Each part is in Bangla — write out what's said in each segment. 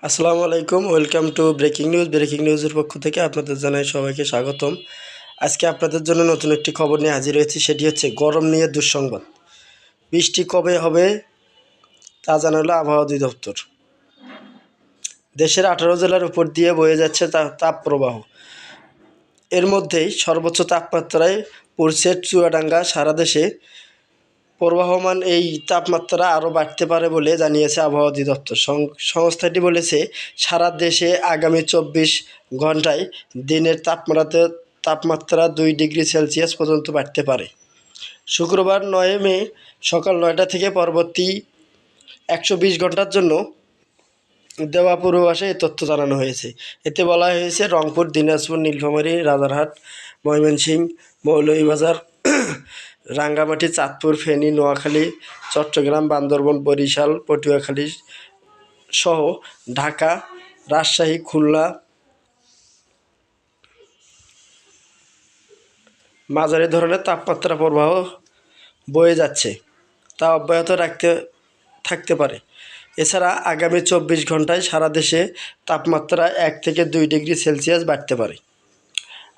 আসসালামু আলাইকুম, ওয়েলকাম টু ব্রেকিং নিউজের পক্ষ থেকে আপনাদের জানাই সবাইকে স্বাগতম। আজকে আপনাদের জন্য নতুন একটি খবর নিয়ে হাজির হয়েছি, সেটি হচ্ছে গরম নিয়ে দুঃসংবাদ। বৃষ্টি কবে হবে তা জানালো আবহাওয়া অধিদপ্তর। দেশের 18 জেলার উপর দিয়ে বয়ে যাচ্ছে তাপ প্রবাহ। এর মধ্যেই সর্বোচ্চ তাপমাত্রায় পড়ছে চুয়াডাঙ্গা। সারা দেশে প্রবাহমান এই তাপমাত্রা আরও বাড়তে পারে বলে জানিয়েছে আবহাওয়া অধিদপ্তর। সংস্থাটি বলেছে, সারা দেশে আগামী 24 ঘন্টায় দিনের তাপমাত্রা 2 ডিগ্রি সেলসিয়াস পর্যন্ত বাড়তে পারে। শুক্রবার 9 মে সকাল 9টা থেকে পরবর্তী 120 ঘন্টার জন্য দেওয়া পূর্বাভাসে এই তথ্য জানানো হয়েছে। এতে বলা হয়েছে, রংপুর, দিনাজপুর, নীলফামারী, রাজারহাট, ময়মনসিংহ, মৌলভীবাজার, রাঙ্গামাটি, চাঁদপুর, ফেনী, নোয়াখালী, চট্টগ্রাম, বান্দরবান, বরিশাল, পটুয়াখালী সহ ঢাকা, রাজশাহী, খুলনা মাঝারি ধরনের তাপমাত্রা প্রবাহ বয়ে যাচ্ছে, তা অব্যাহত থাকতে পারে। এছাড়া আগামী 24 ঘন্টায় সারা দেশে তাপমাত্রা 1 থেকে 2 ডিগ্রি সেলসিয়াস বাড়তে পারে।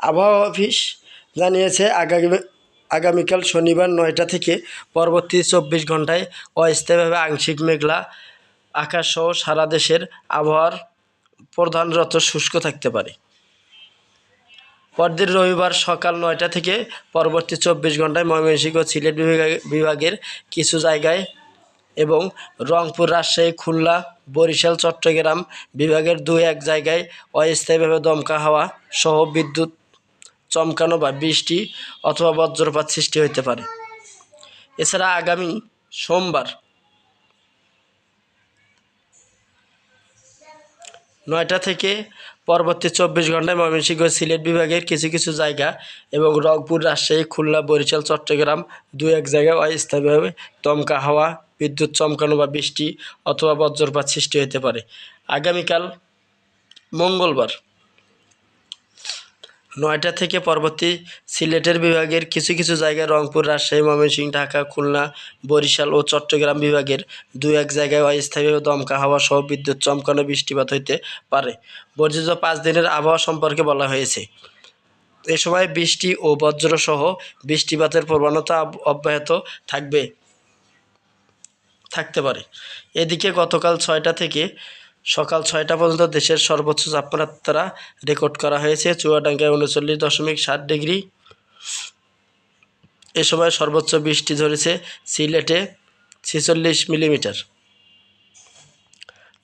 আবহাওয়া অফিস জানিয়েছে, আগামীকাল শনিবার 9টা থেকে পরবর্তী 24 ঘন্টায় অস্থায়ীভাবে আংশিক মেঘলা আকাশসহ সারা দেশের আবহাওয়ার প্রধানত শুষ্ক থাকতে পারে। পরদিন রবিবার সকাল 9টা থেকে পরবর্তী 24 ঘন্টায় ময়মনসিংহ ও সিলেট বিভাগের কিছু জায়গায় এবং রংপুর, রাজশাহী, খুলনা, বরিশাল, চট্টগ্রাম বিভাগের 2-1 জায়গায় অস্থায়ীভাবে দমকা হাওয়া সহ বিদ্যুৎ চমকানো বা বৃষ্টি অথবা বজ্রপাত সৃষ্টি হতে পারে। এছাড়া আগামী সোমবার 9টা থেকে পরবর্তী 24 ঘন্টায় ময়মনসিংহ ও সিলেট বিভাগের কিছু কিছু জায়গা এবং রংপুর, রাজশাহী, খুলনা, বরিশাল, চট্টগ্রাম 2-1 জায়গায় অস্থায়ীভাবে দমকা হাওয়া, বিদ্যুৎ চমকানো বা বৃষ্টি অথবা বজ্রপাত সৃষ্টি হতে পারে। আগামীকাল মঙ্গলবার 9টা থেকে পরবর্তী সিলেটের বিভাগের কিছু কিছু জায়গায় রংপুর, রাজশাহী, ময়মনসিংহ, ঢাকা, খুলনা, বরিশাল ও চট্টগ্রাম বিভাগের 2-1 জায়গায় অস্থায়ীভাবে দমকা হাওয়া সহ বিদ্যুৎ চমকানো বৃষ্টিপাত হতে পারে। বর্ধিত 5 দিনের আবহাওয়া সম্পর্কে বলা হয়েছে, এ সময় বৃষ্টি ও বজ্রসহ বৃষ্টিপাতের প্রবণতা অব্যাহত থাকতে পারে। এদিকে গতকাল 6টা থেকে সকাল 6টা পর্যন্ত দেশের সর্বোচ্চ তাপমাত্রা রেকর্ড করা হয়েছে চুয়াডাঙ্গায় 39.7 ডিগ্রি। এ সময় সর্বোচ্চ বৃষ্টি ঝরেছে সিলেটে 46 মিলিমিটার।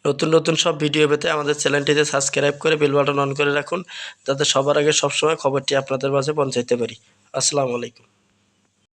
নতুন নতুন সব ভিডিও পেতে আমাদের চ্যানেলটিতে সাবস্ক্রাইব করে বেল বাটন অন করে রাখুন, যাতে সবার আগে সবসময় খবরটি আপনাদের মাঝে পৌঁছাইতে পারি। আসসালামু আলাইকুম।